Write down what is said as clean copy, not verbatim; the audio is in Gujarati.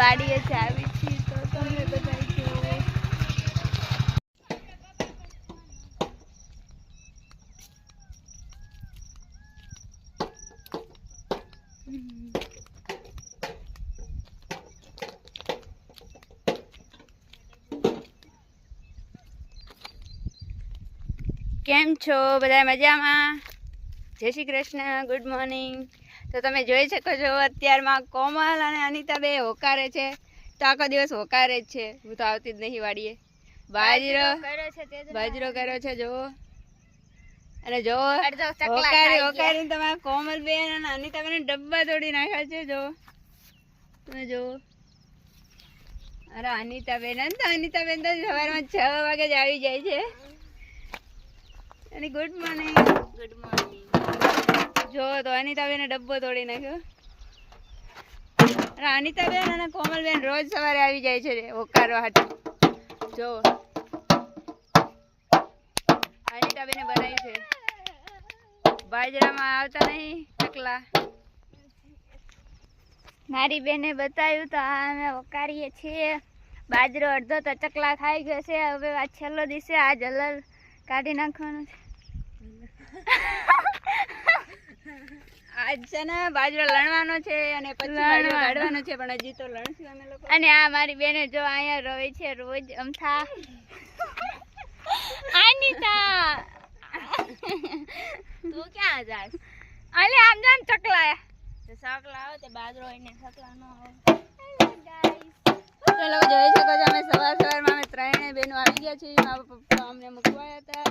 વાડીએ જ આવી છીએ તો તમને બધા કેમ છો બધા મજામાં? જય શ્રી કૃષ્ણ, ગુડ મોર્નિંગ. તો તમે જોઈ શકો છો અત્યારમાં કોમલ અને અનિતા બે હોકારે છે. તો આખો દિવસ હોકારે જ છે. હું તો આવતી જ નહીં વાડીએ. બાજરો કર્યો છે જોવો. અને જોવો હોકારી તમારા કોમલ બેન અને અનિતા બેન ડબ્બા તોડી નાખ્યા છે. જોવો તમે જોવો. અરે અનિતા બેન તો સવારમાં 6 વાગે જ આવી જાય છે. અને ગુડ મોર્નિંગ. Good morning. જો તો અનિતાબેન ડબ્બો તોડી નાખ્યો. અને અનિતાબેન અને કોમલબેન રોજ સવારે આવી જાય છે હોકારવા હાટુ. જો અનિતાબેને બનાવ્યું છે. બાજરામાં આવતા નહીં ચકલા. મારી બેને બતાવ્યું તો અમે હોકારીએ છીએ. બાજરો અડધો તો ચકલા ખાઈ ગયો છે. હવે આ છેલ્લો દિવસે આ જલલ કાઢી નાખવાનું છે. આજ છે ને બાજરો લણવાનો છે અને પછી બાજરો કાઢવાનો છે, પણ હજી તો લણશું અમે લોકો. અને આ મારી બેને જો અહીંયા રોય છે રોજ અમથા. અનિતા તું ક્યાં જાસ? અલે આમ જામ ચકલા ચકલા આવે તે બાજરો એને ચકલા નો આવે. તો લોકો જોઈ શકો છો અમે સવારમાં અમે ત્રણે બેનો આવી ગયા છીએ. મારા પપ્પા અમને મૂકવા હતા.